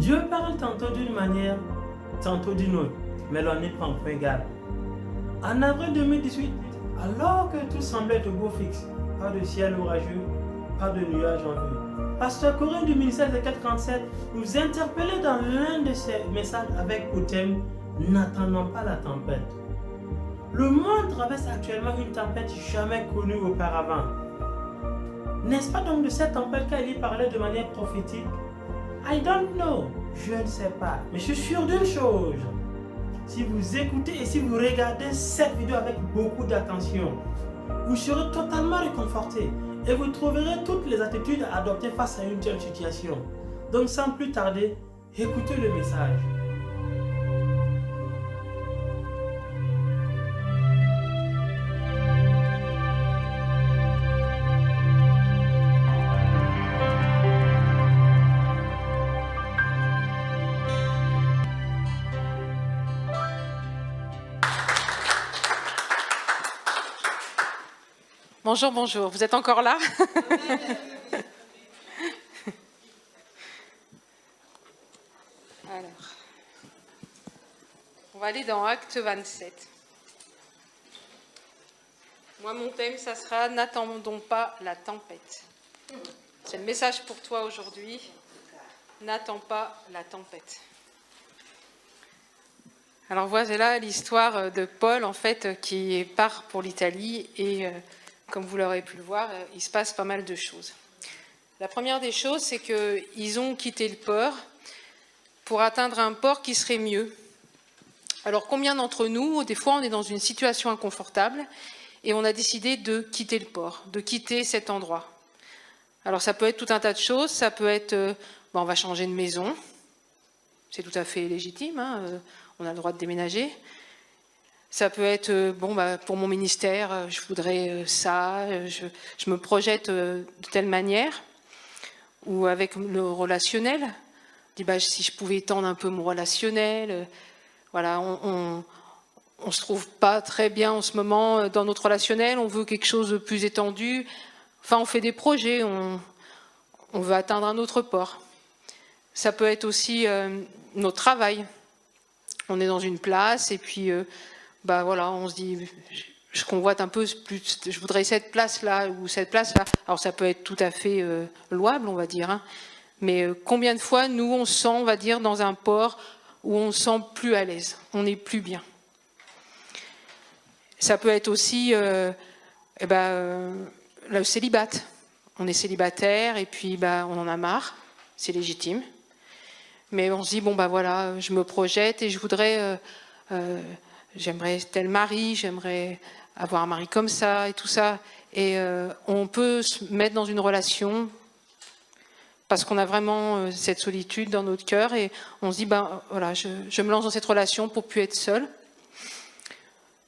Dieu parle tantôt d'une manière, tantôt d'une autre, mais l'on n'y prend point garde. En avril 2018, alors que tout semblait être beau fixe, pas de ciel orageux, pas de nuages en vue, Pasteur Corinne du ministère des 437 nous interpellait dans l'un de ses messages avec pour thème « N'attendons pas la tempête ». Le monde traverse actuellement une tempête jamais connue auparavant. N'est-ce pas donc de cette tempête qu'Élie parlait de manière prophétique? I don't know, je ne sais pas, mais je suis sûr d'une chose. Si vous écoutez et si vous regardez cette vidéo avec beaucoup d'attention, vous serez totalement réconforté et vous trouverez toutes les attitudes à adopter face à une telle situation. Donc sans plus tarder, écoutez le message. Bonjour, bonjour. Vous êtes encore là? Alors, on va aller dans Acte 27. Moi, mon thème, ça sera « N'attendons pas la tempête ». C'est le message pour toi aujourd'hui. N'attends pas la tempête. Alors, voilà l'histoire de Paul, en fait, qui part pour l'Italie et... comme vous l'aurez pu le voir, il se passe pas mal de choses. La première des choses, c'est qu'ils ont quitté le port pour atteindre un port qui serait mieux. Alors, combien d'entre nous, des fois, on est dans une situation inconfortable et on a décidé de quitter le port, de quitter cet endroit. Alors, ça peut être tout un tas de choses. Ça peut être, on va changer de maison. C'est tout à fait légitime, hein, on a le droit de déménager. Ça peut être, pour mon ministère, je voudrais ça, je me projette de telle manière. Ou avec le relationnel, je dis, si je pouvais étendre un peu mon relationnel. Voilà, on se trouve pas très bien en ce moment dans notre relationnel, on veut quelque chose de plus étendu. Enfin, on fait des projets, on veut atteindre un autre port. Ça peut être aussi notre travail. On est dans une place et puis... on se dit, je convoite un peu plus, je voudrais cette place-là ou cette place-là. Alors ça peut être tout à fait louable, on va dire, hein. Mais combien de fois, nous, on se sent, on va dire, dans un port où on se sent plus à l'aise, on n'est plus bien. Ça peut être aussi le célibat. On est célibataire et puis on en a marre, c'est légitime. Mais on se dit, je me projette et je voudrais... j'aimerais tel mari, j'aimerais avoir un mari comme ça et tout ça. Et on peut se mettre dans une relation parce qu'on a vraiment cette solitude dans notre cœur et on se dit, je me lance dans cette relation pour plus être seule.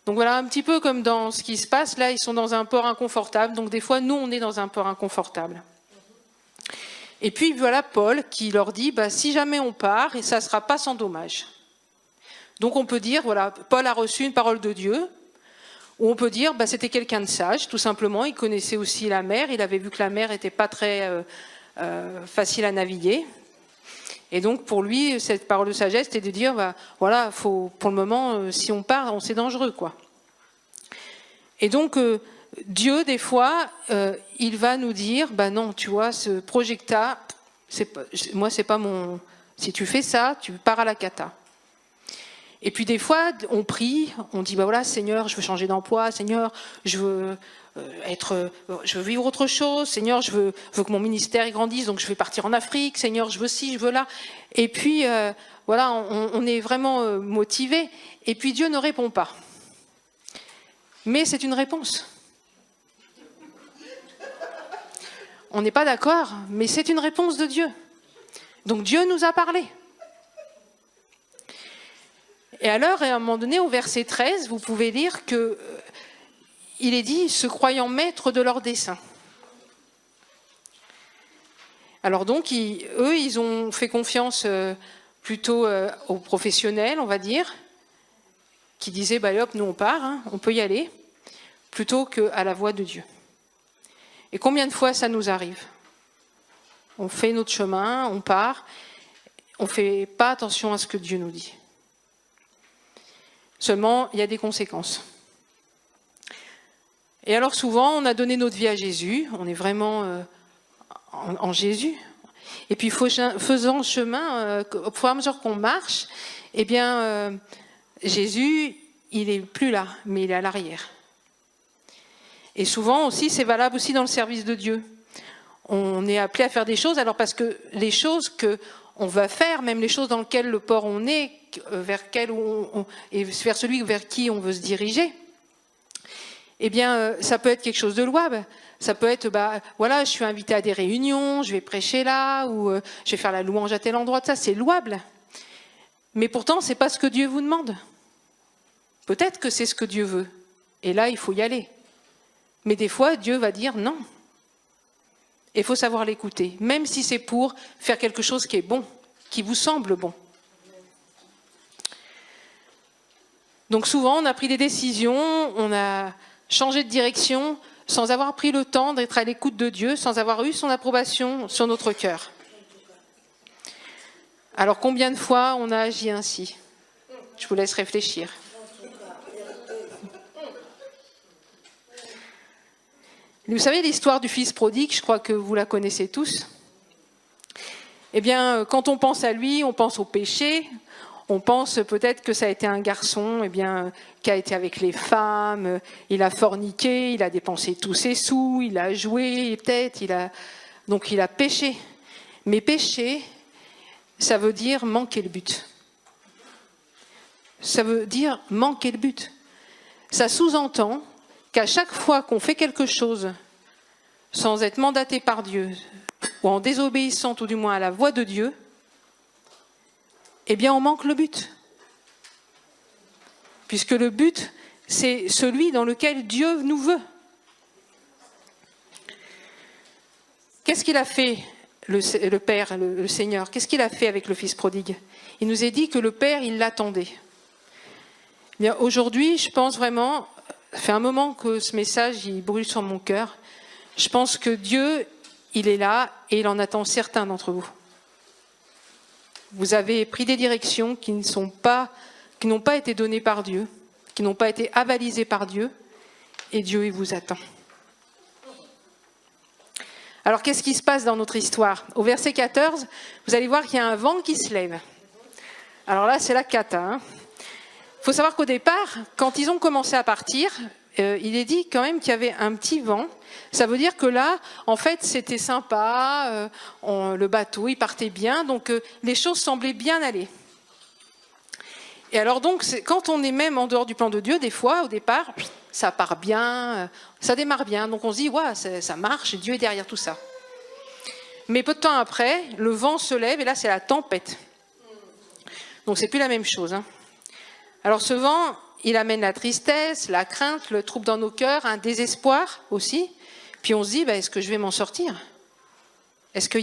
Donc voilà, un petit peu comme dans ce qui se passe, là, ils sont dans un port inconfortable. Donc des fois, nous, on est dans un port inconfortable. Et puis voilà Paul qui leur dit, si jamais on part, et ça ne sera pas sans dommage. Donc on peut dire, Paul a reçu une parole de Dieu, ou on peut dire, c'était quelqu'un de sage, tout simplement, il connaissait aussi la mer, il avait vu que la mer n'était pas très facile à naviguer. Et donc pour lui, cette parole de sagesse, c'était de dire, faut, pour le moment, si on part, c'est dangereux, quoi. Et donc Dieu, des fois, il va nous dire, non, tu vois, ce projecta, moi c'est pas mon... Si tu fais ça, tu pars à la cata. Et puis des fois, on prie, on dit, Seigneur, je veux changer d'emploi, Seigneur, je veux vivre autre chose, Seigneur, je veux que mon ministère grandisse, donc je vais partir en Afrique, Seigneur, je veux ci, je veux là. Et puis, on est vraiment motivé, et puis Dieu ne répond pas. Mais c'est une réponse. On n'est pas d'accord, mais c'est une réponse de Dieu. Donc Dieu nous a parlé. Et alors, à un moment donné, au verset 13, vous pouvez lire qu'il est dit « se croyant maîtres de leur dessein ». Alors donc, eux, ils ont fait confiance plutôt aux professionnels, on va dire, qui disaient « hop, nous on part, hein, on peut y aller », plutôt qu'à la voix de Dieu. Et combien de fois ça nous arrive? On fait notre chemin, on part, on ne fait pas attention à ce que Dieu nous dit. Seulement, il y a des conséquences. Et alors souvent, on a donné notre vie à Jésus, on est vraiment en Jésus. Et puis, faisant chemin, au fur et à mesure qu'on marche, eh bien, Jésus, il n'est plus là, mais il est à l'arrière. Et souvent aussi, c'est valable aussi dans le service de Dieu. On est appelé à faire des choses, alors parce que les choses qu'on va faire, même les choses dans lesquelles le port on est, et vers celui vers qui on veut se diriger, eh bien, ça peut être quelque chose de louable. Ça peut être, voilà, je suis invité à des réunions, je vais prêcher là, ou je vais faire la louange à tel endroit, ça, c'est louable. Mais pourtant, ce n'est pas ce que Dieu vous demande. Peut-être que c'est ce que Dieu veut. Et là, il faut y aller. Mais des fois, Dieu va dire non. Il faut savoir l'écouter, même si c'est pour faire quelque chose qui est bon, qui vous semble bon. Donc souvent, on a pris des décisions, on a changé de direction sans avoir pris le temps d'être à l'écoute de Dieu, sans avoir eu son approbation sur notre cœur. Alors combien de fois on a agi ainsi? Je vous laisse réfléchir. Vous savez l'histoire du fils prodigue, je crois que vous la connaissez tous. Eh bien, quand on pense à lui, on pense au péché. On pense peut-être que ça a été un garçon qui a été avec les femmes, il a forniqué, il a dépensé tous ses sous, il a joué, peut-être, donc il a péché. Mais pécher, ça veut dire manquer le but. Ça veut dire manquer le but. Ça sous-entend qu'à chaque fois qu'on fait quelque chose sans être mandaté par Dieu, ou en désobéissant tout du moins à la voix de Dieu, eh bien on manque le but. Puisque le but, c'est celui dans lequel Dieu nous veut. Qu'est-ce qu'il a fait, le Père, le Seigneur? Qu'est-ce qu'il a fait avec le Fils prodigue? Il nous a dit que le Père, il l'attendait. Eh bien, aujourd'hui, je pense vraiment, ça fait un moment que ce message, il brûle sur mon cœur. Je pense que Dieu, il est là et il en attend certains d'entre vous. Vous avez pris des directions qui n'ont pas été données par Dieu, qui n'ont pas été avalisées par Dieu, et Dieu, il vous attend. Alors, qu'est-ce qui se passe dans notre histoire? Au verset 14, vous allez voir qu'il y a un vent qui se lève. Alors là, c'est la cata. Il faut savoir qu'au départ, quand ils ont commencé à partir, il est dit quand même qu'il y avait un petit vent. Ça veut dire que là, en fait, c'était sympa, le bateau, il partait bien, donc les choses semblaient bien aller. Et alors donc, quand on est même en dehors du plan de Dieu, des fois, au départ, ça part bien, ça démarre bien, donc on se dit, ouais, ça marche, Dieu est derrière tout ça. Mais peu de temps après, le vent se lève, et là, c'est la tempête. Donc, c'est plus la même chose. Alors, ce vent, il amène la tristesse, la crainte, le trouble dans nos cœurs, un désespoir aussi. Puis on se dit, est-ce que je vais m'en sortir? Est-ce que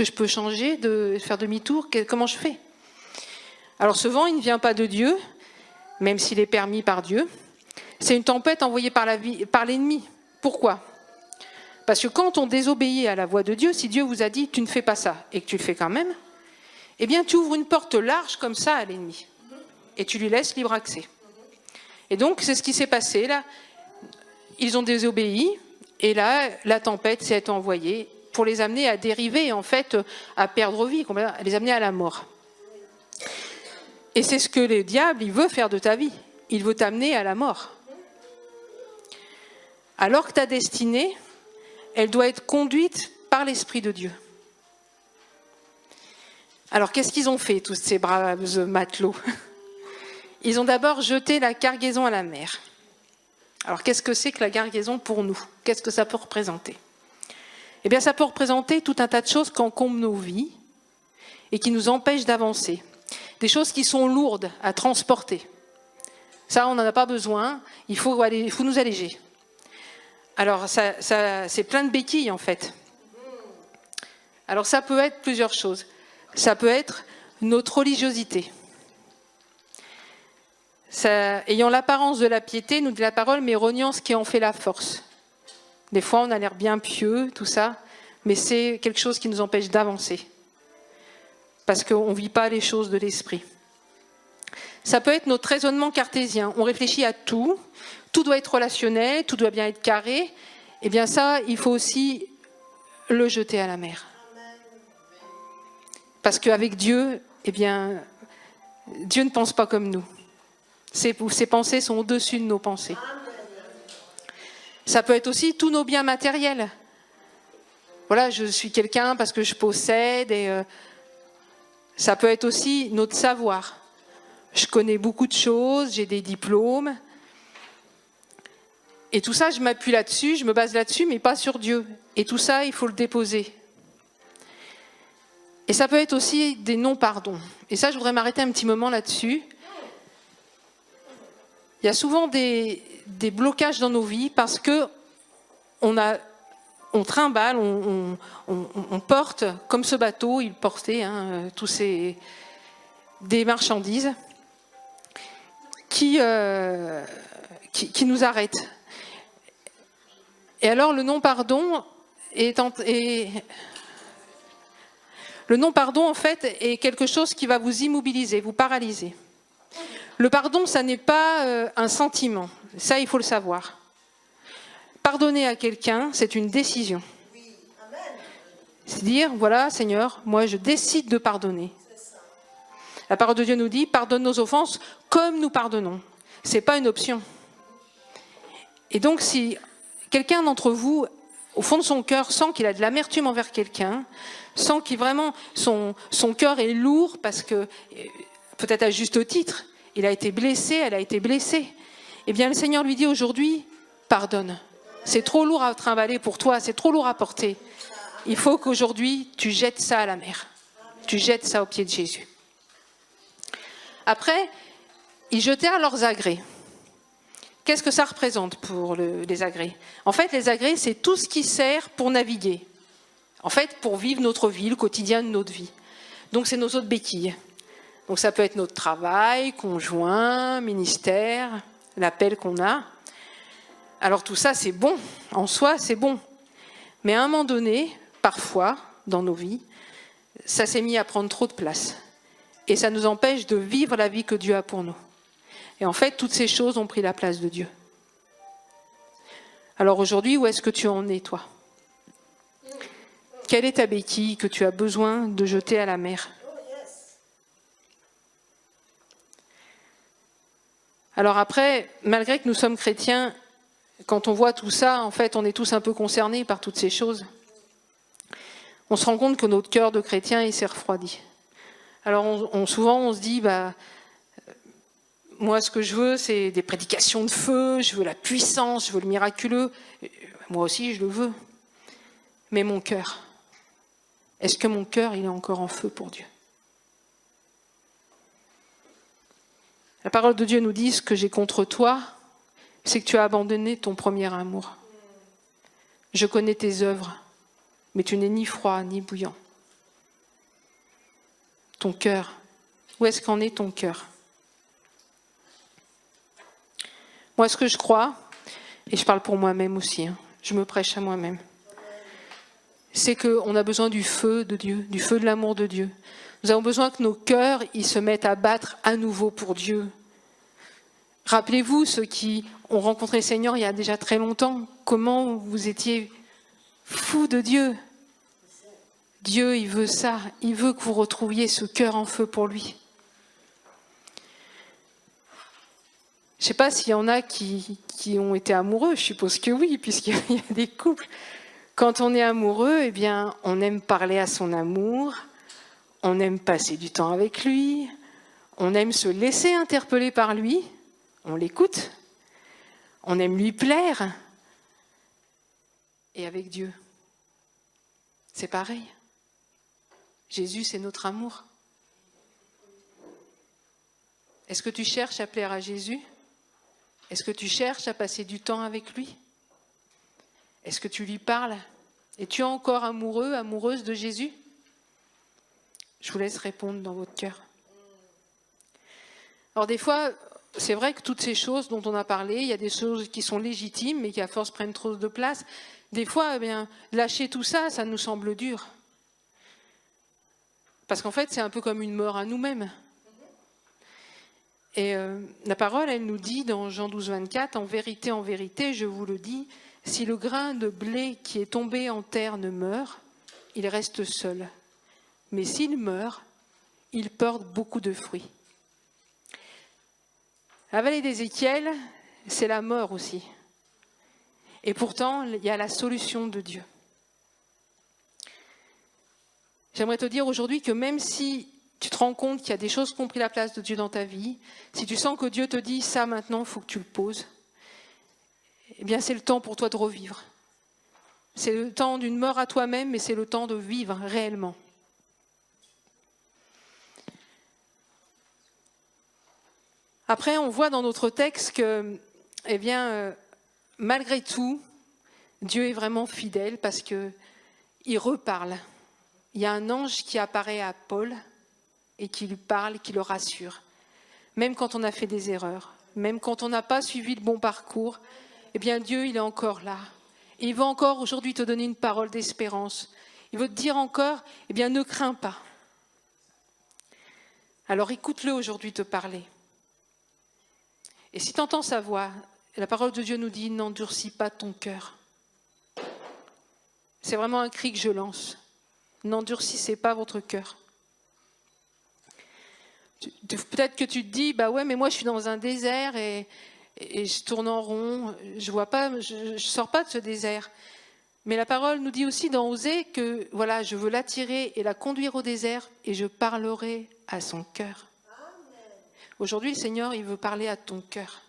je peux changer, faire demi-tour? Comment je fais? Alors ce vent, il ne vient pas de Dieu, même s'il est permis par Dieu. C'est une tempête envoyée par l'ennemi. Pourquoi? Parce que quand on désobéit à la voix de Dieu, si Dieu vous a dit, tu ne fais pas ça, et que tu le fais quand même, eh bien tu ouvres une porte large comme ça à l'ennemi. Et tu lui laisses libre accès. Et donc, c'est ce qui s'est passé là. Ils ont désobéi, et là, la tempête s'est envoyée pour les amener à dériver, en fait, à perdre vie, à les amener à la mort. Et c'est ce que le diable, il veut faire de ta vie. Il veut t'amener à la mort. Alors que ta destinée, elle doit être conduite par l'Esprit de Dieu. Alors, qu'est-ce qu'ils ont fait, tous ces braves matelots? Ils ont d'abord jeté la cargaison à la mer. Alors, qu'est-ce que c'est que la cargaison pour nous? Qu'est-ce que ça peut représenter? Eh bien, ça peut représenter tout un tas de choses qui encombrent nos vies et qui nous empêchent d'avancer. Des choses qui sont lourdes à transporter. Ça, on n'en a pas besoin. Il faut nous alléger. Alors, c'est plein de béquilles, en fait. Alors, ça peut être plusieurs choses. Ça peut être notre religiosité. Ça, ayant l'apparence de la piété, nous dit la parole, mais reniant ce qui en fait la force. Des fois, on a l'air bien pieux, tout ça, mais c'est quelque chose qui nous empêche d'avancer. parce qu'on ne vit pas les choses de l'esprit. Ça peut être notre raisonnement cartésien. On réfléchit à tout, tout doit être relationnel, tout doit bien être carré. Eh bien ça, il faut aussi le jeter à la mer. Parce qu'avec Dieu, eh bien, Dieu ne pense pas comme nous. Ses pensées sont au-dessus de nos pensées. Ça peut être aussi tous nos biens matériels. Voilà, je suis quelqu'un parce que je possède. Et ça peut être aussi notre savoir. Je connais beaucoup de choses, j'ai des diplômes. Et tout ça, je m'appuie là-dessus, je me base là-dessus, mais pas sur Dieu. Et tout ça, il faut le déposer. Et ça peut être aussi des non-pardons. Et ça, je voudrais m'arrêter un petit moment là-dessus. Il y a souvent des blocages dans nos vies parce que on trimballe, on porte, comme ce bateau, il portait des marchandises qui nous arrêtent. Et alors le non-pardon le non-pardon, en fait, est quelque chose qui va vous immobiliser, vous paralyser. Le pardon, ça n'est pas un sentiment. Ça, il faut le savoir. Pardonner à quelqu'un, c'est une décision. C'est dire, voilà, Seigneur, moi, je décide de pardonner. La parole de Dieu nous dit, pardonne nos offenses comme nous pardonnons. Ce n'est pas une option. Et donc, si quelqu'un d'entre vous, au fond de son cœur, sent qu'il a de l'amertume envers quelqu'un, sent qu'il vraiment, son cœur est lourd parce que, peut-être à juste titre, il a été blessé, elle a été blessée, eh bien le Seigneur lui dit aujourd'hui, pardonne. C'est trop lourd à trimballer pour toi, c'est trop lourd à porter. Il faut qu'aujourd'hui, tu jettes ça à la mer. Tu jettes ça aux pieds de Jésus. Après, ils jetèrent leurs agrès. Qu'est-ce que ça représente pour les agrès? En fait, les agrès, c'est tout ce qui sert pour naviguer. En fait, pour vivre notre vie, le quotidien de notre vie. Donc, c'est nos autres béquilles. Donc, ça peut être notre travail, conjoint, ministère, l'appel qu'on a. Alors, tout ça, c'est bon. En soi, c'est bon. Mais à un moment donné, parfois, dans nos vies, ça s'est mis à prendre trop de place. Et ça nous empêche de vivre la vie que Dieu a pour nous. Et en fait, toutes ces choses ont pris la place de Dieu. Alors aujourd'hui, où est-ce que tu en es, toi? Quelle est ta béquille que tu as besoin de jeter à la mer? Alors après, malgré que nous sommes chrétiens, quand on voit tout ça, en fait, on est tous un peu concernés par toutes ces choses. On se rend compte que notre cœur de chrétien, il s'est refroidi. Alors souvent, on se dit, moi, ce que je veux, c'est des prédications de feu, je veux la puissance, je veux le miraculeux. Moi aussi, je le veux. Mais mon cœur, est-ce que mon cœur, il est encore en feu pour Dieu? La parole de Dieu nous dit, ce que j'ai contre toi, c'est que tu as abandonné ton premier amour. Je connais tes œuvres, mais tu n'es ni froid ni bouillant. Ton cœur, où est-ce qu'en est ton cœur? Moi, ce que je crois, et je parle pour moi-même aussi, je me prêche à moi-même, c'est qu'on a besoin du feu de Dieu, du feu de l'amour de Dieu. Nous avons besoin que nos cœurs ils se mettent à battre à nouveau pour Dieu. Rappelez-vous, ceux qui ont rencontré le Seigneur il y a déjà très longtemps, comment vous étiez fous de Dieu. Dieu, il veut ça, il veut que vous retrouviez ce cœur en feu pour lui. Je ne sais pas s'il y en a qui ont été amoureux, je suppose que oui, puisqu'il y a des couples. Quand on est amoureux, eh bien, on aime parler à son amour, on aime passer du temps avec lui, on aime se laisser interpeller par lui, on l'écoute, on aime lui plaire. Et avec Dieu, c'est pareil. Jésus, c'est notre amour. Est-ce que tu cherches à plaire à Jésus ? Est-ce que tu cherches à passer du temps avec lui? Est-ce que tu lui parles? Es-tu encore amoureux, amoureuse de Jésus? Je vous laisse répondre dans votre cœur. Alors des fois, c'est vrai que toutes ces choses dont on a parlé, il y a des choses qui sont légitimes, mais qui à force prennent trop de place. Des fois, lâcher tout ça, ça nous semble dur. Parce qu'en fait, c'est un peu comme une mort à nous-mêmes. Et la parole, elle nous dit dans Jean 12, 24, « En vérité, je vous le dis, si le grain de blé qui est tombé en terre ne meurt, il reste seul. Mais s'il meurt, il porte beaucoup de fruits. » La vallée d'Ézéchiel, c'est la mort aussi. Et pourtant, il y a la solution de Dieu. J'aimerais te dire aujourd'hui que même si tu te rends compte qu'il y a des choses qui ont pris la place de Dieu dans ta vie, si tu sens que Dieu te dit « ça maintenant, il faut que tu le poses », eh bien c'est le temps pour toi de revivre. C'est le temps d'une mort à toi-même, mais c'est le temps de vivre réellement. Après, on voit dans notre texte que, eh bien, malgré tout, Dieu est vraiment fidèle parce qu'il reparle. Il y a un ange qui apparaît à Paul et qui lui parle, qui le rassure. Même quand on a fait des erreurs, même quand on n'a pas suivi le bon parcours, eh bien Dieu, il est encore là. Et il veut encore aujourd'hui te donner une parole d'espérance. Il veut te dire encore, eh bien ne crains pas. Alors écoute-le aujourd'hui te parler. Et si tu entends sa voix, la parole de Dieu nous dit, n'endurcis pas ton cœur. C'est vraiment un cri que je lance. N'endurcissez pas votre cœur. Peut-être que tu te dis, bah ouais, mais moi je suis dans un désert et je tourne en rond, je vois pas, je sors pas de ce désert. Mais la parole nous dit aussi dans Osée que voilà, je veux l'attirer et la conduire au désert et je parlerai à son cœur. Aujourd'hui, le Seigneur, il veut parler à ton cœur.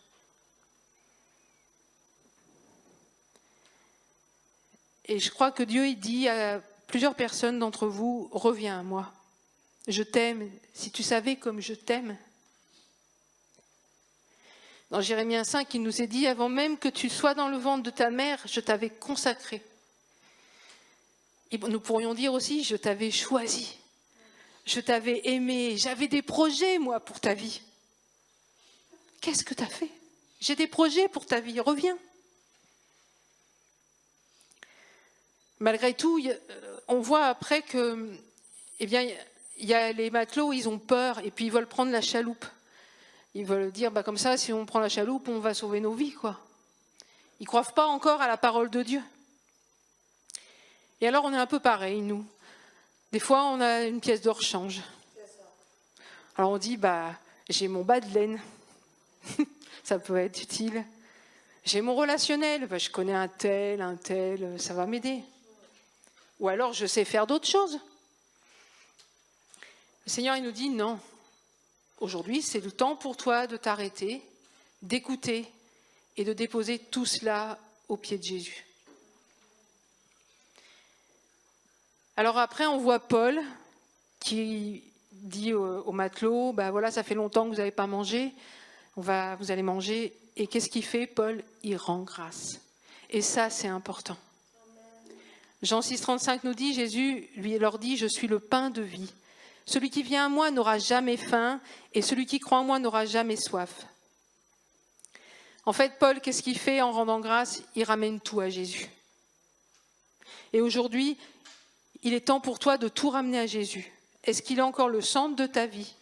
Et je crois que Dieu, il dit à plusieurs personnes d'entre vous, reviens à moi. Je t'aime, si tu savais comme je t'aime. Dans Jérémie 5, il nous est dit, avant même que tu sois dans le ventre de ta mère, je t'avais consacré. Et nous pourrions dire aussi, je t'avais choisi. Je t'avais aimé. J'avais des projets, moi, pour ta vie. Qu'est-ce que tu as fait? J'ai des projets pour ta vie, reviens. Malgré tout, on voit après que, eh bien, il y a les matelots, ils ont peur et puis ils veulent prendre la chaloupe. Ils veulent dire, bah, comme ça, si on prend la chaloupe, on va sauver nos vies, quoi. Ils ne croient pas encore à la parole de Dieu. Et alors, on est un peu pareil, nous. Des fois, on a une pièce de rechange. Alors, on dit, bah, j'ai mon bas de laine. Ça peut être utile. J'ai mon relationnel. Bah, je connais un tel, ça va m'aider. Ou alors, je sais faire d'autres choses. Le Seigneur, il nous dit, non. Aujourd'hui, c'est le temps pour toi de t'arrêter, d'écouter et de déposer tout cela aux pieds de Jésus. Alors après, on voit Paul qui dit aux matelots, bah voilà, ça fait longtemps que vous n'avez pas mangé, vous allez manger. Et qu'est-ce qu'il fait, Paul? Il rend grâce. Et ça, c'est important. Jean 6, 35 nous dit, Jésus leur dit, je suis le pain de vie. Celui qui vient à moi n'aura jamais faim, et celui qui croit en moi n'aura jamais soif. En fait, Paul, qu'est-ce qu'il fait en rendant grâce? Il ramène tout à Jésus. Et aujourd'hui, il est temps pour toi de tout ramener à Jésus. Est-ce qu'il est encore le centre de ta vie?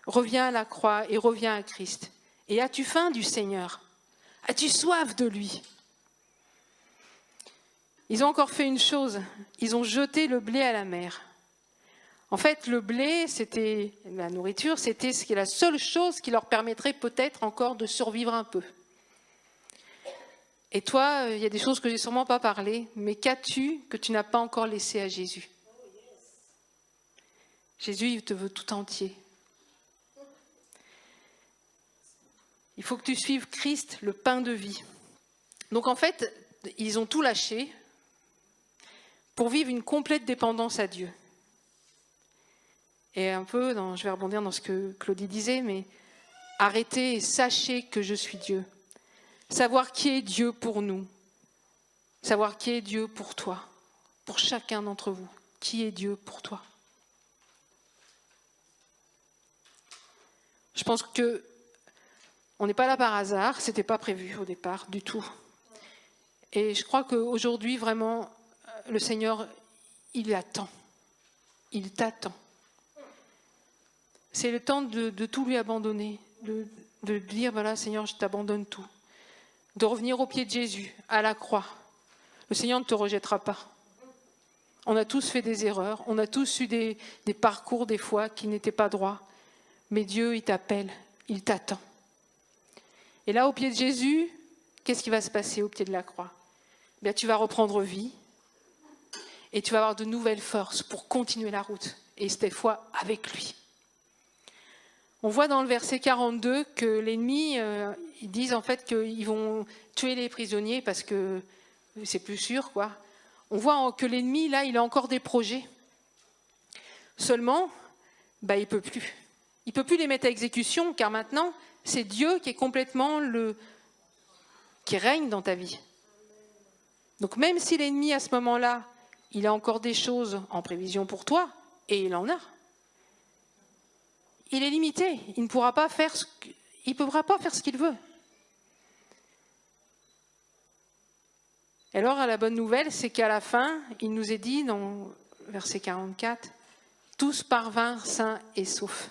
Reviens à la croix et reviens à Christ. Et as-tu faim du Seigneur? As-tu soif de lui? Ils ont encore fait une chose, ils ont jeté le blé à la mer. En fait, le blé, c'était la nourriture, c'était la seule chose qui leur permettrait peut-être encore de survivre un peu. Et toi, il y a des choses que je n'ai sûrement pas parlé, mais qu'as-tu que tu n'as pas encore laissé à Jésus? Jésus, il te veut tout entier. Il faut que tu suives Christ, le pain de vie. Donc en fait, ils ont tout lâché pour vivre une complète dépendance à Dieu. Et un peu, je vais rebondir dans ce que Claudie disait, mais arrêtez et sachez que je suis Dieu. Savoir qui est Dieu pour nous. Savoir qui est Dieu pour toi. Pour chacun d'entre vous. Qui est Dieu pour toi? Je pense que on n'est pas là par hasard, c'était pas prévu au départ du tout. Et je crois qu'aujourd'hui, vraiment, le Seigneur, il attend. Il t'attend. C'est le temps de tout lui abandonner, de dire, voilà Seigneur, je t'abandonne tout. De revenir au pied de Jésus, à la croix. Le Seigneur ne te rejettera pas. On a tous fait des erreurs, on a tous eu des parcours des fois qui n'étaient pas droits. Mais Dieu, il t'appelle, il t'attend. Et là, au pied de Jésus, qu'est-ce qui va se passer au pied de la croix? Bien, tu vas reprendre vie et tu vas avoir de nouvelles forces pour continuer la route. Et cette fois, avec lui. On voit dans le verset 42 que l'ennemi, ils disent en fait qu'ils vont tuer les prisonniers parce que c'est plus sûr, quoi. On voit que l'ennemi, là, il a encore des projets. Seulement, il ne peut plus. Il ne peut plus les mettre à exécution, car maintenant, c'est Dieu qui est complètement qui règne dans ta vie. Donc même si l'ennemi, à ce moment-là, il a encore des choses en prévision pour toi, et il en a, il est limité. Il ne pourra pas faire ce qu'il veut. Alors, la bonne nouvelle, c'est qu'à la fin, il nous est dit, dans verset 44, « Tous parvinrent sains et saufs ».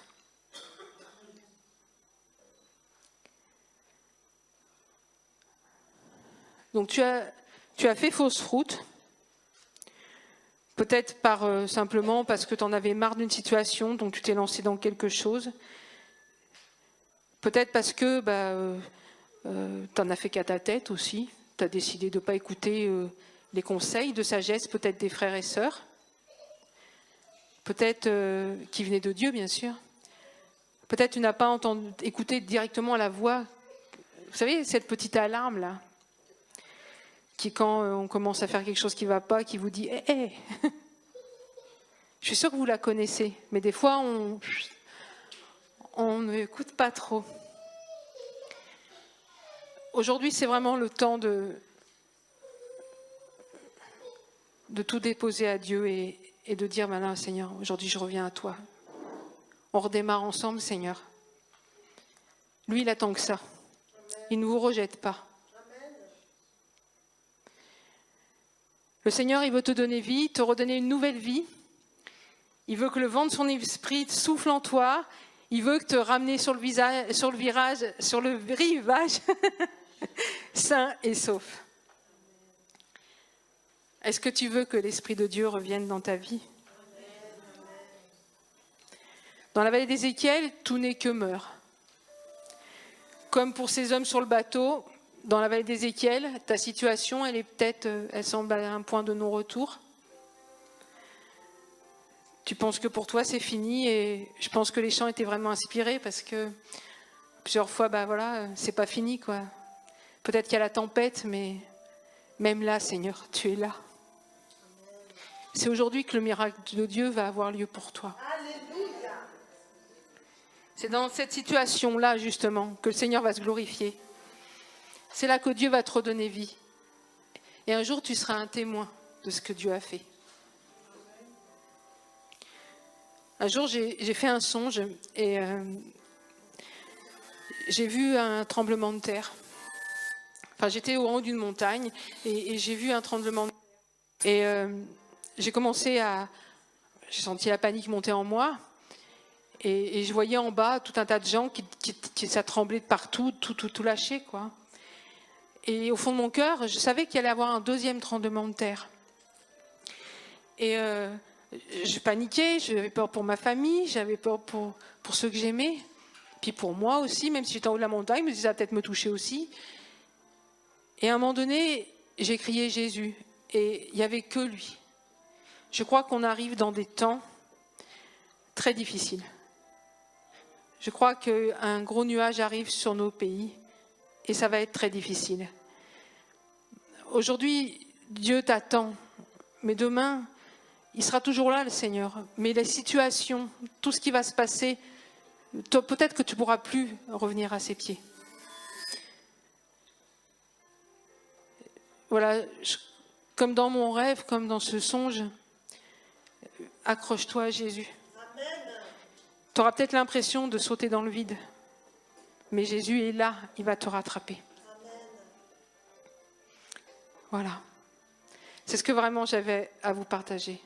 Donc, tu as fait fausse route, peut-être simplement parce que tu en avais marre d'une situation, donc tu t'es lancé dans quelque chose. Peut-être parce que tu en as fait qu'à ta tête aussi. Tu as décidé de ne pas écouter les conseils de sagesse, peut-être des frères et sœurs. Peut-être qui venaient de Dieu, bien sûr. Peut-être tu n'as pas écouté directement la voix. Vous savez, cette petite alarme-là, qui, quand on commence à faire quelque chose qui ne va pas, qui vous dit « Hé !» Je suis sûre que vous la connaissez, mais des fois, on ne écoute pas trop. Aujourd'hui, c'est vraiment le temps de tout déposer à Dieu et de dire maintenant, Seigneur, aujourd'hui, je reviens à toi. On redémarre ensemble, Seigneur. Lui, il attend que ça. Il ne vous rejette pas. Le Seigneur, il veut te donner vie, te redonner une nouvelle vie. Il veut que le vent de son esprit souffle en toi. Il veut te ramener sur le rivage, sain et sauf. Est-ce que tu veux que l'Esprit de Dieu revienne dans ta vie? Dans la vallée d'Ézéchiel, tout n'est que meurt. Comme pour ces hommes sur le bateau, dans la vallée d'Ézéchiel, ta situation, elle semble à un point de non-retour. Tu penses que pour toi, c'est fini, et je pense que les chants étaient vraiment inspirés parce que plusieurs fois, c'est pas fini, quoi. Peut-être qu'il y a la tempête, mais même là, Seigneur, tu es là. C'est aujourd'hui que le miracle de Dieu va avoir lieu pour toi. Alléluia. C'est dans cette situation-là, justement, que le Seigneur va se glorifier. C'est là que Dieu va te redonner vie. Et un jour, tu seras un témoin de ce que Dieu a fait. Un jour, j'ai fait un songe et j'ai vu un tremblement de terre. Enfin, j'étais au haut d'une montagne et j'ai vu un tremblement de terre. Et j'ai senti la panique monter en moi. Et je voyais en bas tout un tas de gens ça tremblait de partout, tout lâché, quoi. Et au fond de mon cœur, je savais qu'il allait y avoir un deuxième tremblement de terre. Et je paniquais, j'avais peur pour ma famille, j'avais peur pour ceux que j'aimais, puis pour moi aussi, même si j'étais en haut de la montagne, je me disais ça va peut-être me toucher aussi. Et à un moment donné, j'ai crié Jésus, et il n'y avait que lui. Je crois qu'on arrive dans des temps très difficiles. Je crois qu'un gros nuage arrive sur nos pays, et ça va être très difficile. Aujourd'hui, Dieu t'attend, mais demain, il sera toujours là, le Seigneur. Mais les situations, tout ce qui va se passer, peut-être que tu ne pourras plus revenir à ses pieds. Voilà, comme dans mon rêve, comme dans ce songe, accroche-toi à Jésus. Tu auras peut-être l'impression de sauter dans le vide, mais Jésus est là, il va te rattraper. Voilà. C'est ce que vraiment j'avais à vous partager.